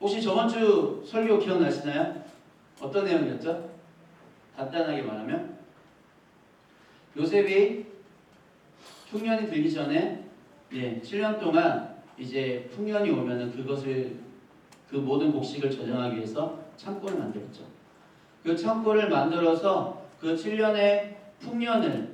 혹시 저번 주 설교 기억나시나요? 어떤 내용이었죠? 간단하게 말하면 요셉이 흉년이 들기 전에 7년 동안 이제 풍년이 오면은 그것을 그 모든 곡식을 저장하기 위해서 창고를 만들었죠. 그 창고를 만들어서 그 7년의 풍년을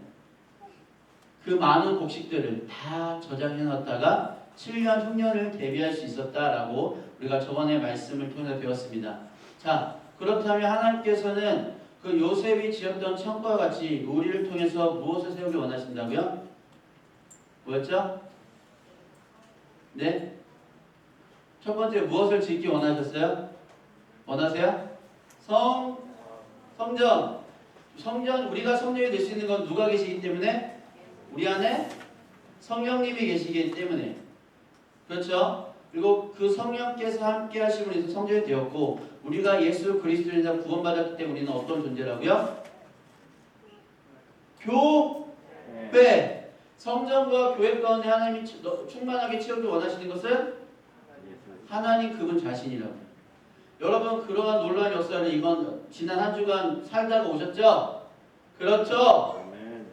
그 많은 곡식들을 다 저장해 놨다가 7년 흉년을 대비할 수 있었다라고 우리가 저번에 말씀을 통해서 배웠습니다. 자, 그렇다면 하나님께서는 그 요셉이 지었던 창고와 같이 우리를 통해서 무엇을 세우기 원하신다고요? 뭐였죠? 네? 첫 번째 무엇을 짓기 원하셨어요? 원하세요? 성전. 우리가 성전이 될 수 있는 건 누가 계시기 때문에? 우리 안에 성령님이 계시기 때문에. 그렇죠? 그리고 그 성령께서 함께 하심으로 인해서 성전이 되었고, 우리가 예수 그리스도에서 구원받았기 때문에 우리는 어떤 존재라고요? 교회. 성전과 교회 가운데 하나님이 충만하게 채우기 원하시는 것은 하나님 그분 자신이라고요. 여러분, 그러한 놀라운 역사를 이번 지난 한 주간 살다가 오셨죠? 그렇죠?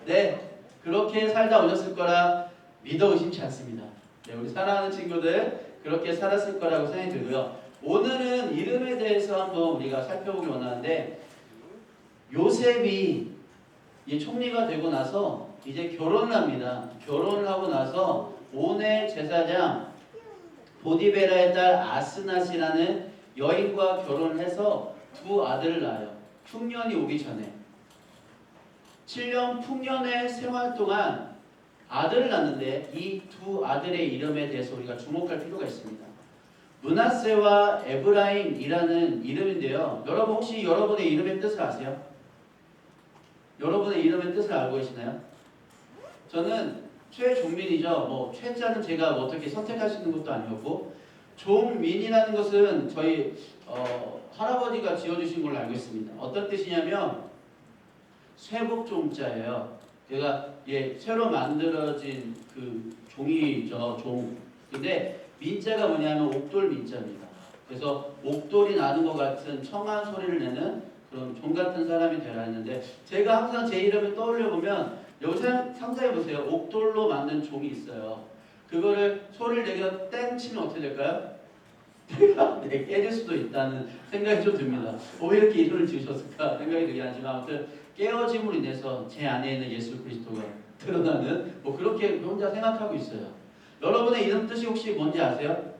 네, 그렇게 살다 오셨을 거라 믿어 의심치 않습니다. 네, 우리 사랑하는 친구들 그렇게 살았을 거라고 생각이 들고요. 오늘은 이름에 대해서 한번 우리가 살펴보기 원하는데, 요셉이 총리가 되고 나서 이제 결혼을 합니다. 결혼을 하고 나서 온의 제사장 보디베라의 딸 아스낫이라는 여인과 결혼을 해서 두 아들을 낳아요. 풍년이 오기 전에 7년 풍년의 생활 동안 아들을 낳는데 이 두 아들의 이름에 대해서 우리가 주목할 필요가 있습니다. 므낫세와 에브라임이라는 이름인데요. 여러분 혹시 여러분의 이름의 뜻을 아세요? 여러분의 이름의 뜻을 알고 계시나요? 저는 최종민이죠. 최자는 제가 어떻게 선택할 수 있는 것도 아니었고, 종민이라는 것은 저희 할아버지가 지어주신 걸로 알고 있습니다. 어떤 뜻이냐면 쇠복종자예요. 제가 새로 만들어진 그 종이죠, 종. 근데 민자가 뭐냐면 옥돌 민자입니다. 그래서 옥돌이 나는 것 같은 청한 소리를 내는 그런 종 같은 사람이 되라 했는데, 제가 항상 제 이름을 떠올려 보면 여기 상상해 보세요. 옥돌로 만든 종이 있어요. 그거를 소리를 내가 땡 치면 어떻게 될까요? 네, 깨질 수도 있다는 생각이 좀 듭니다. 왜 이렇게 이름을 지으셨을까 생각이 들긴 하지만, 아무튼 깨어짐으로 인해서 제 안에 있는 예수 그리스도가 드러나는 그렇게 혼자 생각하고 있어요. 여러분의 이름 뜻이 혹시 뭔지 아세요?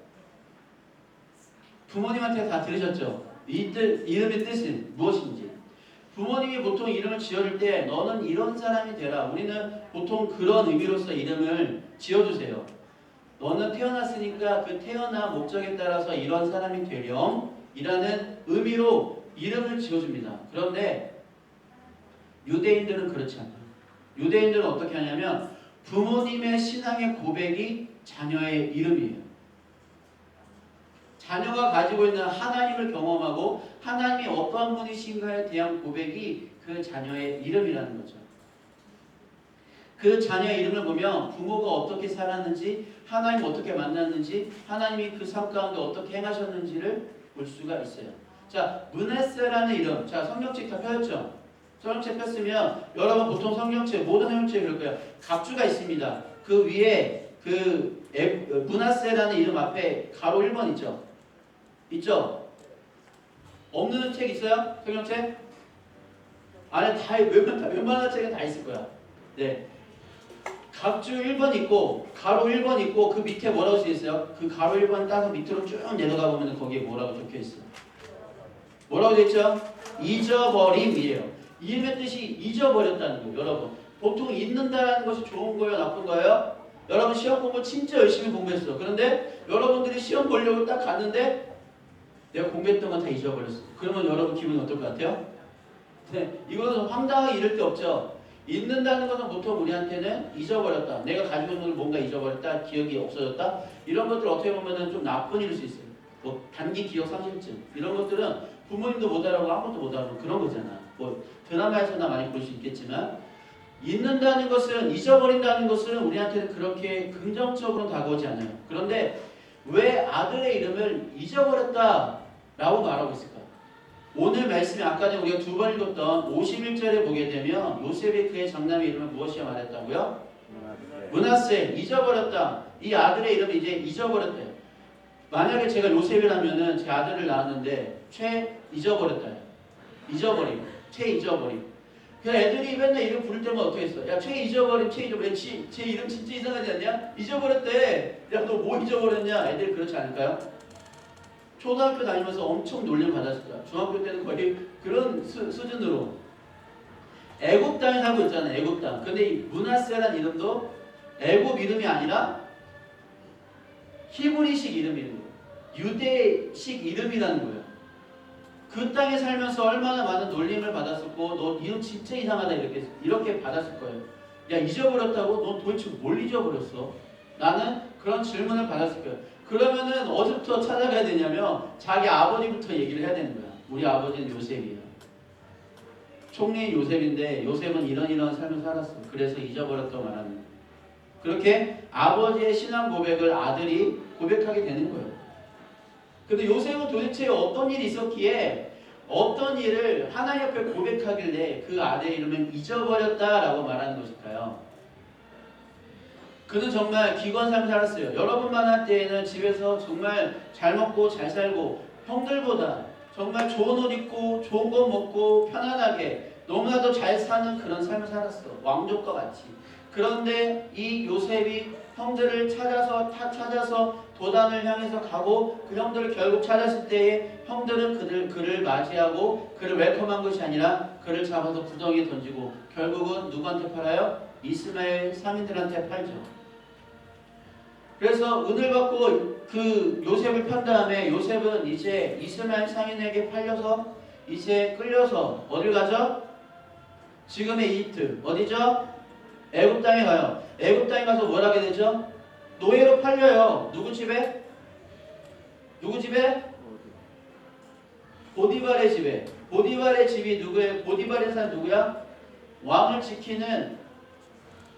부모님한테 다 들으셨죠? 이름의 뜻은 무엇인지. 부모님이 보통 이름을 지어줄 때 너는 이런 사람이 되라. 우리는 보통 그런 의미로서 이름을 지어주세요. 너는 태어났으니까 그 태어난 목적에 따라서 이런 사람이 되렴 이라는 의미로 이름을 지어줍니다. 그런데 유대인들은 그렇지 않아요. 유대인들은 어떻게 하냐면 부모님의 신앙의 고백이 자녀의 이름이에요. 자녀가 가지고 있는 하나님을 경험하고 하나님이 어떠한 분이신가에 대한 고백이 그 자녀의 이름이라는 거죠. 그 자녀의 이름을 보면 부모가 어떻게 살았는지, 하나님 어떻게 만났는지, 하나님이 그 삶 가운데 어떻게 행하셨는지를 볼 수가 있어요. 자, 므낫세라는 이름. 자, 성경책 다 펴졌죠? 성경책 폈으면 여러분 보통 성경책, 모든 성경책에 그럴 거예요. 갑주가 있습니다. 그 위에 므낫세라는 이름 앞에 가로 1번 있죠? 있죠? 없는 책 있어요? 성경책? 안에 다 웬만한 책은 다 있을 거야. 네. 갑주 1번 있고 가로 1번 있고 그 밑에 뭐라고 쓰여 있어요? 그 가로 1번 따서 밑으로 쭉 내려가 보면 거기에 뭐라고 적혀 있어요? 뭐라고 되어 있죠? 잊어버림이에요. 이름의 뜻이 잊어버렸다는 거예요. 여러분, 보통 잊는다는 것이 좋은 거예요? 나쁜 거예요? 여러분 시험 공부 진짜 열심히 공부했어. 그런데 여러분들이 시험 보려고 딱 갔는데 내가 공부했던 건 다 잊어버렸어. 그러면 여러분 기분이 어떨 것 같아요? 네, 이거는 황당하게 이럴 데 없죠. 잊는다는 것은 보통 우리한테는 잊어버렸다. 내가 가지고 있는 걸 뭔가 잊어버렸다. 기억이 없어졌다. 이런 것들 어떻게 보면 좀 나쁜 일일 수 있어요. 단기 기억 상실증. 이런 것들은 부모님도 못 알아보고 아무것도 못 알아보고 그런 거잖아. 드라마에서나 많이 볼 수 있겠지만, 잊는다는 것은, 잊어버린다는 것은 우리한테는 그렇게 긍정적으로 다가오지 않아요. 그런데 왜 아들의 이름을 잊어버렸다라고 말하고 있을까? 오늘 말씀이 아까 전에 우리가 두 번 읽었던 51절에 보게 되면 요셉이 그의 장남의 이름을 무엇이라 말했다고요? 므낫세. 잊어버렸다. 이 아들의 이름을 이제 잊어버렸대요. 만약에 제가 요셉이라면은 제 아들을 낳았는데 최 잊어버렸다. 잊어버림. 최 잊어버림. 그냥 애들이 맨날 이름 부를 때만 어떻게 했어? 야, 최 잊어버림, 최 잊어버림. 쟤 이름 진짜 이상하지 않냐? 잊어버렸대. 야, 너 뭐 잊어버렸냐? 애들이 그렇지 않을까요? 초등학교 다니면서 엄청 놀림 받았을 거야. 중학교 때는 거의 그런 수준으로. 애굽 땅에 살고 있잖아요. 애굽 땅. 근데 이 므낫세라는 이름도 애굽 이름이 아니라 히브리식 이름이에요. 유대식 이름이라는 거예요. 그 땅에 살면서 얼마나 많은 놀림을 받았었고, 너 이름 진짜 이상하다 이렇게 받았을 거예요. 야, 잊어버렸다고? 너 도대체 뭘 잊어버렸어? 나는 그런 질문을 받았을 거예요. 그러면은 어디부터 찾아가야 되냐면 자기 아버지부터 얘기를 해야 되는 거야. 우리 아버지는 요셉이야. 총리인 요셉인데 요셉은 이런 삶을 살았어. 그래서 잊어버렸다고 말하는 거예요. 그렇게 아버지의 신앙 고백을 아들이 고백하게 되는 거예요. 근데 요셉은 도대체 어떤 일이 있었기에 어떤 일을 하나님 앞에 고백하길래 그 아들의 이름을 잊어버렸다라고 말하는 것일까요? 그는 정말 기관 삶을 살았어요. 여러분만 할 때에는 집에서 정말 잘 먹고 잘 살고 형들보다 정말 좋은 옷 입고 좋은 거 먹고 편안하게 너무나도 잘 사는 그런 삶을 살았어. 왕족과 같이. 그런데 이 요셉이 형들을 찾아서 도단을 향해서 가고 그 형들을 결국 찾았을 때에 형들은 그를 맞이하고 그를 웰컴한 것이 아니라 그를 잡아서 구덩이에 던지고 결국은 누구한테 팔아요? 이스마엘 상인들한테 팔죠. 그래서 은을 받고 그 요셉을 판 다음에 요셉은 이제 이스마엘 상인에게 팔려서 이제 끌려서 어딜 가죠? 지금의 이집트. 어디죠? 애굽 땅에 가요. 애굽 땅에 가서 뭘 하게 되죠? 노예로 팔려요. 누구 집에? 누구 집에? 보디발의 집에. 보디발의 집이 누구예요? 보디발의 사람 누구야? 왕을 지키는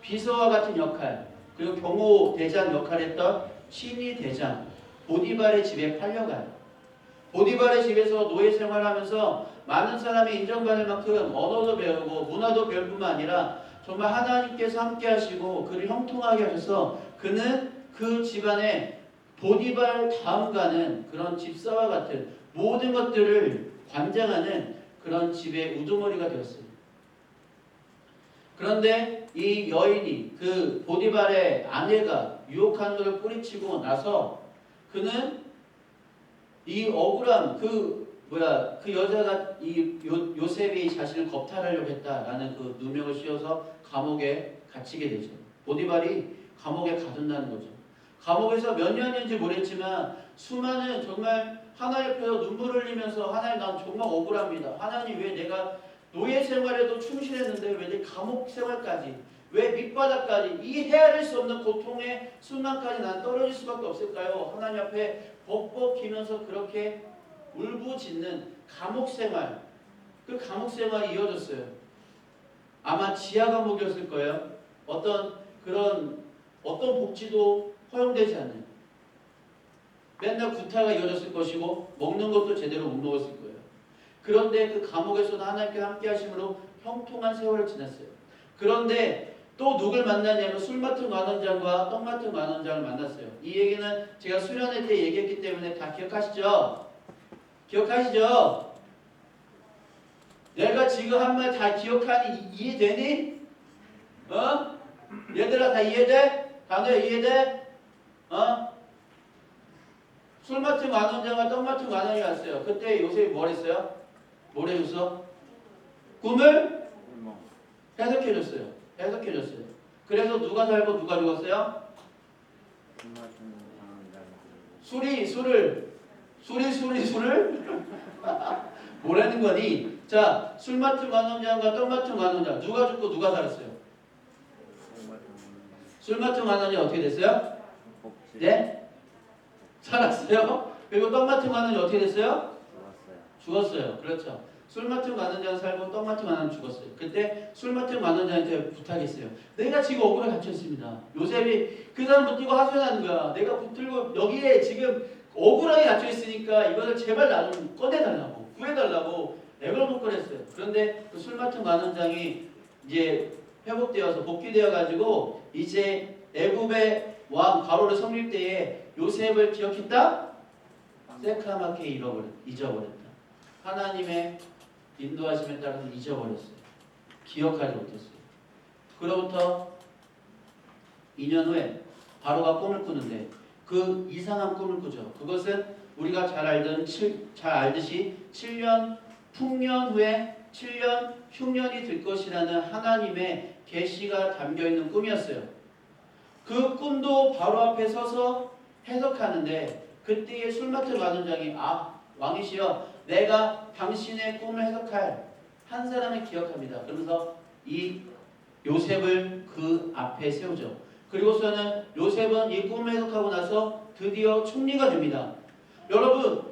비서와 같은 역할, 그리고 경호대장 역할을 했던 신이 대장 보디발의 집에 팔려가요. 보디발의 집에서 노예 생활하면서 많은 사람이 인정받을 만큼 언어도 배우고 문화도 배울 뿐만 아니라 정말 하나님께서 함께 하시고 그를 형통하게 하셔서 그는 그 집안에 보디발 다음 가는 그런 집사와 같은 모든 것들을 관장하는 그런 집의 우두머리가 되었어요. 그런데 이 여인이 그 보디발의 아내가 유혹하는 것을 뿌리치고 나서 그는 이 억울함 그 여자가 이 요셉이 자신을 겁탈하려고 했다라는 그 누명을 씌워서 감옥에 갇히게 되죠. 보디발이 감옥에 가둔다는 거죠. 감옥에서 몇 년인지 모르겠지만 수많은 정말 하나님 앞에서 눈물을 흘리면서 하나님 난 정말 억울합니다. 하나님 왜 내가 노예 생활에도 충실했는데 왜 내 감옥 생활까지 왜 밑바닥까지 이 헤아릴 수 없는 고통의 순간까지 난 떨어질 수밖에 없을까요? 하나님 앞에 벅벅이면서 그렇게 울부짖는 감옥 생활, 그 감옥 생활이 이어졌어요. 아마 지하 감옥이었을 거예요. 어떤 복지도 허용되지 않는 맨날 구타가 이어졌을 것이고 먹는 것도 제대로 못 먹었을 거예요. 그런데 그 감옥에서도 하나님께서 함께 하심으로 형통한 세월을 지냈어요. 그런데 또 누굴 만나냐면 술 맡은 관원장과 떡 맡은 관원장을 만났어요. 이 얘기는 제가 수련회 때 얘기했기 때문에 다 기억하시죠? 기억하시죠? 내가 지금 한 말 다 기억하니 이해되니? 얘들아 다 이해돼? 단어야 이해돼? 술 맡은 관원장과 떡 맡은 관원이 왔어요. 그때 요셉이 뭘 했어요? 뭘 해줬어? 꿈을 해석해줬어요. 그래서 누가 살고 누가 죽었어요? 술을 뭐라는 거니? 자, 술 맡은 관원장과 떡 맡은 관원장 누가 죽고 누가 살았어요? 술 맡은 관원이 어떻게 됐어요? 네? 살았어요. 그리고 떡 맡은 관원이 어떻게 됐어요? 죽었어요. 그렇죠. 술 맡은 관원장 살고 떡 맡은 관원장 죽었어요. 그때 술 맡은 관원장한테 부탁했어요. 내가 지금 억울에 갇혀 있습니다. 요셉이 그 사람 붙들고 하소연하는 거야. 내가 붙들고 여기에 지금 억울하게 갇혀 있으니까 이거를 제발 나 좀 꺼내달라고, 구해달라고 애걸복걸 했어요. 그런데 그 술 맡은 관원장이 이제 회복되어서 복귀되어 가지고 이제 애굽의 왕 바로를 성립 때에 요셉을 기억했다? 새카맣게 잊어버렸다. 하나님의 인도하심에 따라서 잊어버렸어요. 기억하지 못했어요. 그로부터 2년 후에 바로가 꿈을 꾸는데 그 이상한 꿈을 꾸죠. 그것은 우리가 잘 알듯이 7년 풍년 후에 7년 흉년이 들 것이라는 하나님의 계시가 담겨있는 꿈이었어요. 그 꿈도 바로 앞에 서서 해석하는데 그때의 술 맡은 관원장이 왕이시여 내가 당신의 꿈을 해석할 한 사람을 기억합니다. 그러면서 이 요셉을 그 앞에 세우죠. 그리고서는 요셉은 이 꿈을 해석하고 나서 드디어 총리가 됩니다. 여러분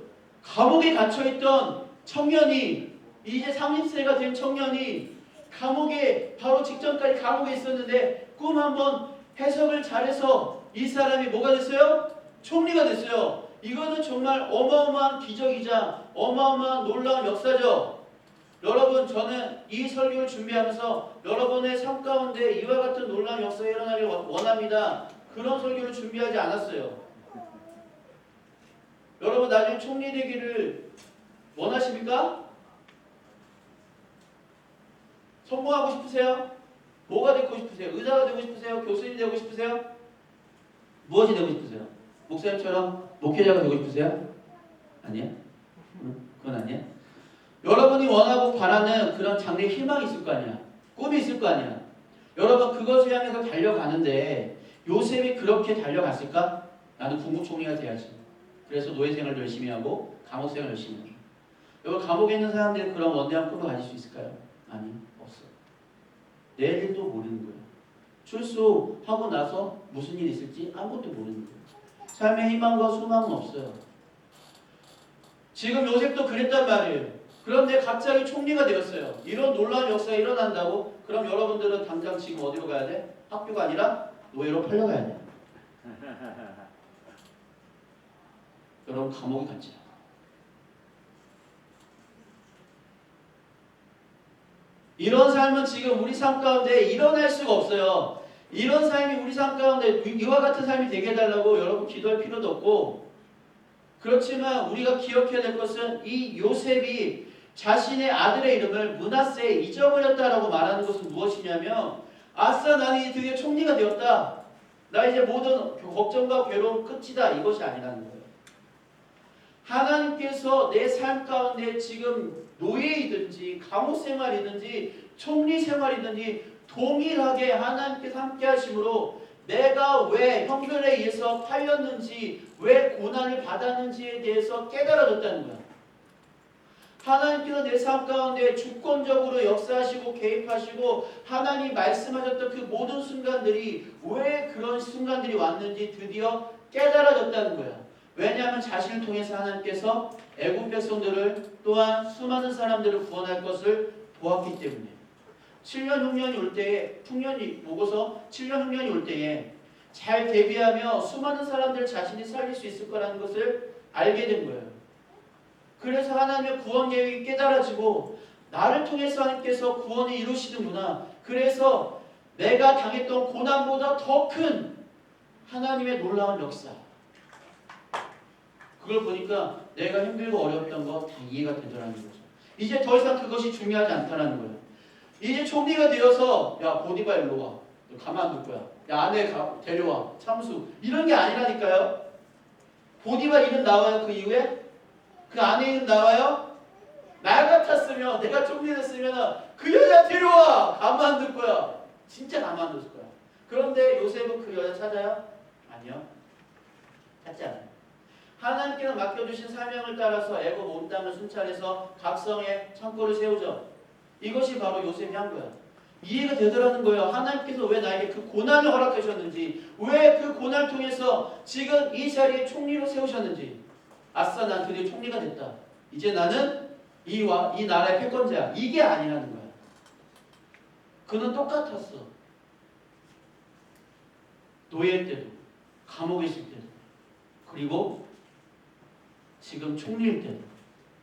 감옥에 갇혀있던 청년이 이제 30세가 된 청년이 감옥에 바로 직전까지 감옥에 있었는데 꿈 한번 해석을 잘해서 이 사람이 뭐가 됐어요? 총리가 됐어요. 이거는 정말 어마어마한 기적이자 어마어마한 놀라운 역사죠. 여러분 저는 이 설교를 준비하면서 여러분의 삶 가운데 이와 같은 놀라운 역사가 일어나길 원합니다. 그런 설교를 준비하지 않았어요. 여러분 나중에 총리 되기를 원하십니까? 성공하고 싶으세요? 뭐가 되고 싶으세요? 의사가 되고 싶으세요? 교수님 되고 싶으세요? 무엇이 되고 싶으세요? 목사님처럼 목회자가 되고 싶으세요? 아니야? 그건 아니야? 여러분이 원하고 바라는 그런 장래의 희망이 있을 거 아니야? 꿈이 있을 거 아니야? 여러분 그것을 향해서 달려가는데 요셉이 그렇게 달려갔을까? 나는 국무총리가 돼야지. 그래서 노예생활도 열심히 하고 감옥생활 열심히 하고. 여러분 감옥에 있는 사람들이 그런 원대한 꿈을 가질 수 있을까요? 아니, 없어. 내일도 모르는 거예요. 출소하고 나서 무슨 일이 있을지 아무것도 모르는 거예요. 삶의 희망과 소망은 없어요. 지금 요셉도 그랬단 말이에요. 그런데 갑자기 총리가 되었어요. 이런 놀라운 역사가 일어난다고? 그럼 여러분들은 당장 지금 어디로 가야 돼? 학교가 아니라 노예로 팔려가야 돼. 여러분 감옥에 갔죠. 이런 삶은 지금 우리 삶 가운데 일어날 수가 없어요. 이런 삶이 우리 삶 가운데 이와 같은 삶이 되게 해달라고 여러분 기도할 필요도 없고, 그렇지만 우리가 기억해야 될 것은 이 요셉이 자신의 아들의 이름을 므낫세에 잊어버렸다라고 말하는 것은 무엇이냐면, 아싸 나는 드디어 총리가 되었다, 나 이제 모든 걱정과 괴로움 끝이다, 이것이 아니라는 거예요. 하나님께서 내 삶 가운데 지금 노예이든지 감옥 생활이든지 총리 생활이든지 동일하게 하나님께서 함께 하심으로 내가 왜 형벌에 의해서 팔렸는지, 왜 고난을 받았는지에 대해서 깨달아졌다는 거야. 하나님께서 내 삶 가운데 주권적으로 역사하시고 개입하시고 하나님 말씀하셨던 그 모든 순간들이 왜 그런 순간들이 왔는지 드디어 깨달아졌다는 거야. 왜냐하면 자신을 통해서 하나님께서 애굽 백성들을 또한 수많은 사람들을 구원할 것을 보았기 때문에 7년 흉년이 올 때에 풍년이 오고서 7년 흉년이 올 때에 잘 대비하며 수많은 사람들을 자신이 살릴 수 있을 거라는 것을 알게 된 거예요. 그래서 하나님의 구원 계획이 깨달아지고 나를 통해서 하나님께서 구원을 이루시는구나. 그래서 내가 당했던 고난보다 더 큰 하나님의 놀라운 역사, 그걸 보니까 내가 힘들고 어려웠던 거 다 이해가 되더라는 거죠. 이제 더 이상 그것이 중요하지 않다는 거예요. 이제 총리가 되어서 야 보디바 일로 와, 가만둘 거야, 야 아내 데려와, 참수, 이런 게 아니라니까요. 보디바 이름 나와요? 그 이후에? 그 아내 이름 나와요? 나 같았으면, 내가 총리 됐으면 그 여자 데려와, 가만둘 거야. 진짜 가만둘 거야. 그런데 요셉은 그 여자 찾아요? 아니요, 찾지 않아요. 하나님께서 맡겨주신 사명을 따라서 애굽 온 땅을 순찰해서 각성의 창고를 세우죠. 이것이 바로 요셉이 한 거야. 이해가 되더라는 거예요. 하나님께서 왜 나에게 그 고난을 허락하셨는지, 왜 그 고난을 통해서 지금 이 자리에 총리로 세우셨는지. 아싸, 난 드디어 총리가 됐다. 이제 나는 이 나라의 패권자야. 이게 아니라는 거야. 그는 똑같았어. 노예 때도, 감옥에 있을 때도, 그리고 지금 총리일 때도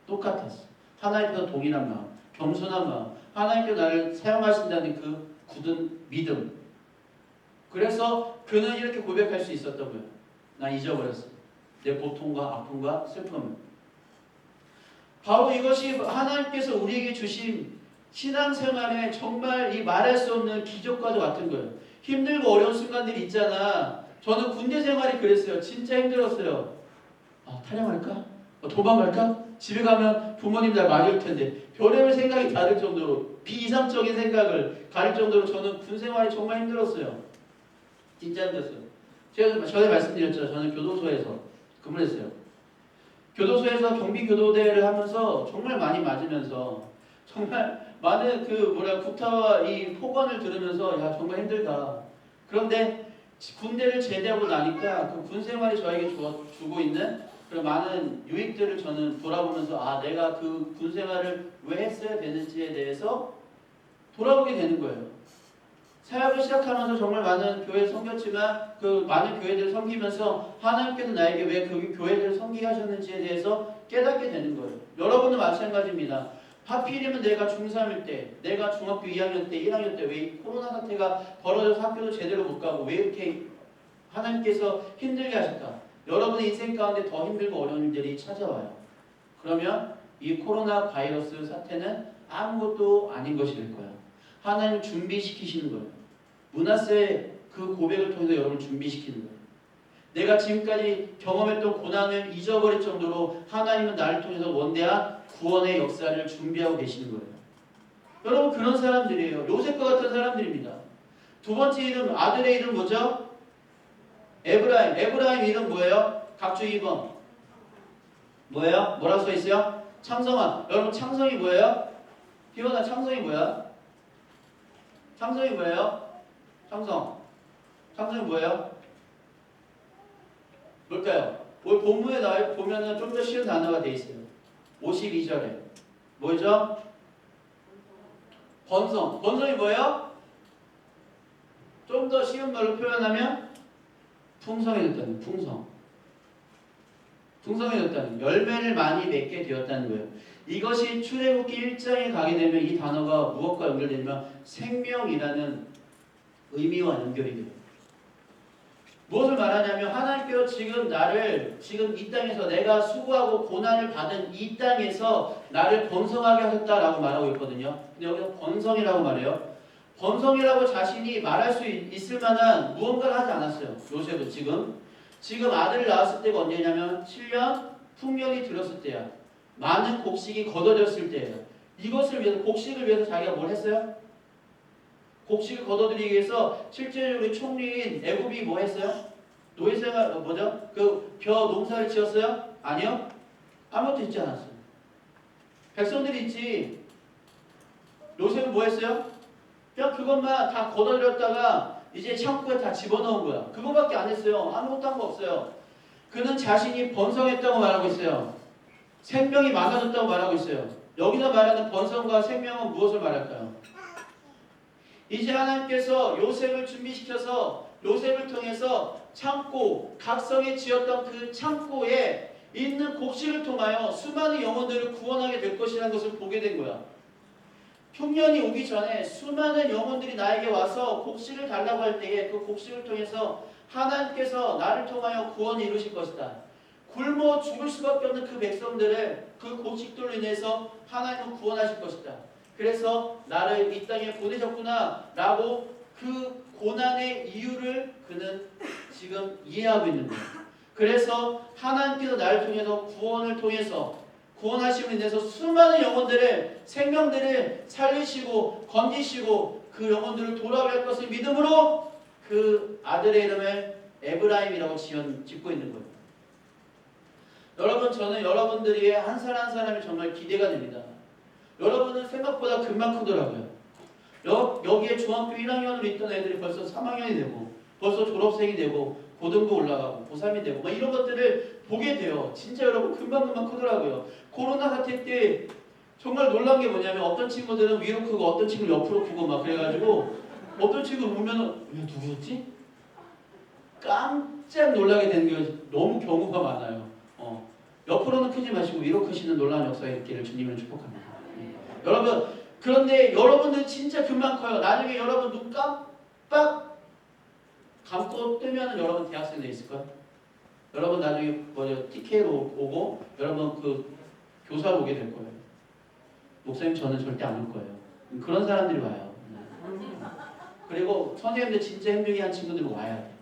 똑같았어. 하나님께서 동일한 마음, 겸손한 마음, 하나님께서 나를 사용하신다는 그 굳은 믿음. 그래서 그는 이렇게 고백할 수 있었던 거예요. 난 잊어버렸어. 내 고통과 아픔과 슬픔을. 바로 이것이 하나님께서 우리에게 주신 신앙생활에 정말 이 말할 수 없는 기적과도 같은 거예요. 힘들고 어려운 순간들이 있잖아. 저는 군대 생활이 그랬어요. 진짜 힘들었어요. 타령할까? 도망갈까? 집에 가면 부모님 날 맞을 텐데 별의별 생각이 다를 정도로 비이상적인 생각을 가릴 정도로 저는 군 생활이 정말 힘들었어요. 진짜 힘들었어요. 제가 전에 말씀드렸죠. 저는 교도소에서 근무를 했어요. 교도소에서 경비교도대를 하면서 정말 많이 맞으면서 정말 많은 구타와 이 폭언을 들으면서 야 정말 힘들다. 그런데 군대를 제대하고 나니까 그 군 생활이 저에게 주고 있는 그런 많은 유익들을 저는 돌아보면서 내가 그 군 생활을 왜 했어야 되는지에 대해서 돌아보게 되는 거예요. 사역을 시작하면서 정말 많은 교회를 섬겼지만 그 많은 교회들을 섬기면서 하나님께서 나에게 왜 그 교회들을 섬기게 하셨는지에 대해서 깨닫게 되는 거예요. 여러분은 마찬가지입니다. 하필이면 내가 중3일 때, 내가 중학교 2학년 때, 1학년 때 왜 이 코로나 사태가 벌어져서 학교도 제대로 못 가고 왜 이렇게 하나님께서 힘들게 하실까? 여러분의 인생 가운데 더 힘들고 어려운 일들이 찾아와요. 그러면 이 코로나 바이러스 사태는 아무것도 아닌 것이 될 거야. 하나님 준비시키시는 거예요. 문하세의 그 고백을 통해서 여러분을 준비시키는 거예요. 내가 지금까지 경험했던 고난을 잊어버릴 정도로 하나님은 나를 통해서 원대한 구원의 역사를 준비하고 계시는 거예요. 여러분 그런 사람들이에요. 요셉과 같은 사람들입니다. 두 번째 이름, 아들의 이름 뭐죠? 에브라임. 에브라임 이름 뭐예요? 각주 2번. 뭐예요? 뭐라고 써 있어요? 창성아. 여러분 창성이 뭐예요? 희원아 창성이 뭐야? 창성이 뭐예요? 창성이 뭐예요? 뭘까요? 오늘 본문에 보면은 좀 더 쉬운 단어가 돼 있어요. 52절에. 뭐죠? 번성. 번성이 뭐예요? 좀 더 쉬운 말로 표현하면 풍성해졌다는 풍성. 풍성해졌다는 열매를 많이 맺게 되었다는 거예요. 이것이 출애굽기 1장에 가게 되면 이 단어가 무엇과 연결되냐면 생명이라는 의미와 연결이 돼요. 무엇을 말하냐면 하나님께서 지금 이 땅에서 내가 수고하고 고난을 받은 이 땅에서 나를 번성하게 하셨다라고 말하고 있거든요. 근데 여기서 번성이라고 말해요. 번성이라고 자신이 말할 수 있을 만한 무언가를 하지 않았어요. 요셉은 지금 아들을 낳았을 때가 언제냐면 7년 풍년이 들었을 때야. 많은 곡식이 거둬졌을 때예요. 이것을 위해서 곡식을 위해서 자기가 뭘 했어요? 곡식을 거둬들이기 위해서 실제로 총리인 애굽이 뭐 했어요? 노예생활 뭐죠? 벼 농사를 지었어요? 아니요. 아무것도 있지 않았어요. 백성들이 있지. 요셉은 뭐 했어요? 그냥 그것만 다 거둬들였다가 이제 창고에 다 집어넣은 거야. 그거밖에 안 했어요. 아무것도 한 거 없어요. 그는 자신이 번성했다고 말하고 있어요. 생명이 많아졌다고 말하고 있어요. 여기서 말하는 번성과 생명은 무엇을 말할까요? 이제 하나님께서 요셉을 준비시켜서 요셉을 통해서 창고, 각성에 지었던 그 창고에 있는 곡식을 통하여 수많은 영혼들을 구원하게 될 것이라는 것을 보게 된 거야. 흉년이 오기 전에 수많은 영혼들이 나에게 와서 곡식을 달라고 할 때에 그 곡식을 통해서 하나님께서 나를 통하여 구원을 이루실 것이다. 굶어 죽을 수밖에 없는 그 백성들을 그 곡식들로 인해서 하나님은 구원하실 것이다. 그래서 나를 이 땅에 보내셨구나 라고 그 고난의 이유를 그는 지금 이해하고 있는 거예요. 그래서 하나님께서 나를 통해서 구원을 통해서 구원하심을 인해서 수많은 영혼들을 생명들을 살리시고 건지시고 그 영혼들을 돌아오게 할 것을 믿음으로 그 아들의 이름을 에브라임이라고 짓고 있는 거예요. 여러분 저는 여러분들이 한 사람 한 사람이 정말 기대가 됩니다. 여러분은 생각보다 금방 크더라고요. 여기에 중학교 1학년으로 있던 애들이 벌써 3학년이 되고 벌써 졸업생이 되고 고등부 올라가고 고3이 되고 이런 것들을 보게 돼요. 진짜 여러분 금방 크더라고요. 코로나 사태 때 정말 놀란 게 뭐냐면 어떤 친구들은 위로 크고 어떤 친구는 옆으로 크고 막 그래가지고 어떤 친구 보면은 왜 누구였지? 깜짝 놀라게 되는 게 너무 경우가 많아요. 옆으로는 크지 마시고 위로 크시는 놀라운 역사가 있기를 주님을 축복합니다. 여러분 그런데 여러분들 진짜 금방 커요. 나중에 여러분 눈 깜빡 감고 뜨면 여러분 대학생 돼 있을 거예요. 여러분 나중에 TK로 오고 여러분 그 교사로 오게 될 거예요. 목사님 저는 절대 안 올 거예요. 그런 사람들이 와요. 그리고 선생님들 진짜 힘들게 한 친구들이 와야 돼.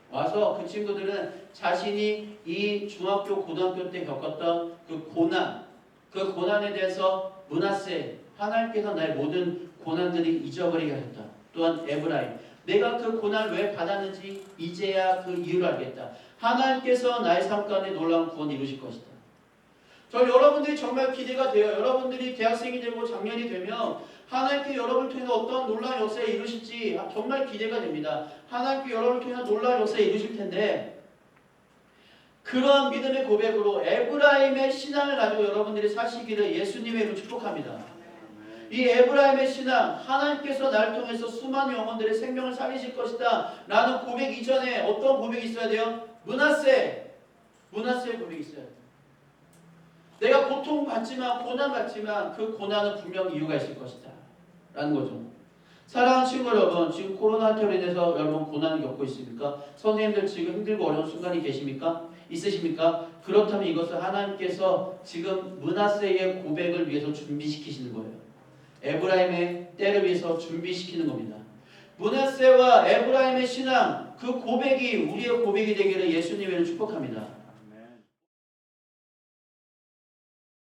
와서 그 친구들은 자신이 이 중학교, 고등학교 때 겪었던 그 고난에 대해서 므낫세, 하나님께서 나의 모든 고난들이 잊어버리게 하셨다. 또한 에브라임, 내가 그 고난을 왜 받았는지 이제야 그 이유를 알겠다. 하나님께서 나의 삶 가운데 놀라운 구원을 이루실 것이다. 저 여러분들이 정말 기대가 돼요. 여러분들이 대학생이 되고 장년이 되면 하나님께 여러분을 통해서 어떤 놀라운 역사를 이루실지 정말 기대가 됩니다. 하나님께 여러분을 통해서 놀라운 역사를 이루실 텐데 그런 믿음의 고백으로 에브라임의 신앙을 가지고 여러분들이 사시기를 예수님의 이름으로 축복합니다. 이 에브라임의 신앙, 하나님께서 나를 통해서 수많은 영혼들의 생명을 살리실 것이다 라는 고백 이전에 어떤 고백이 있어야 돼요? 므낫세의 고백이 있어야 돼요. 내가 고통받지만 고난받지만 그 고난은 분명히 이유가 있을 것이다 라는 거죠. 사랑하는 친구 여러분, 지금 코로나로 인해서 여러분 고난을 겪고 있습니까? 선생님들 지금 힘들고 어려운 순간이 계십니까? 있으십니까? 그렇다면 이것을 하나님께서 지금 므낫세의 고백을 위해서 준비시키시는 거예요. 에브라임의 때를 위해서 준비시키는 겁니다. 므낫세와 에브라임의 신앙, 그 고백이 우리의 고백이 되기를 예수님을 축복합니다.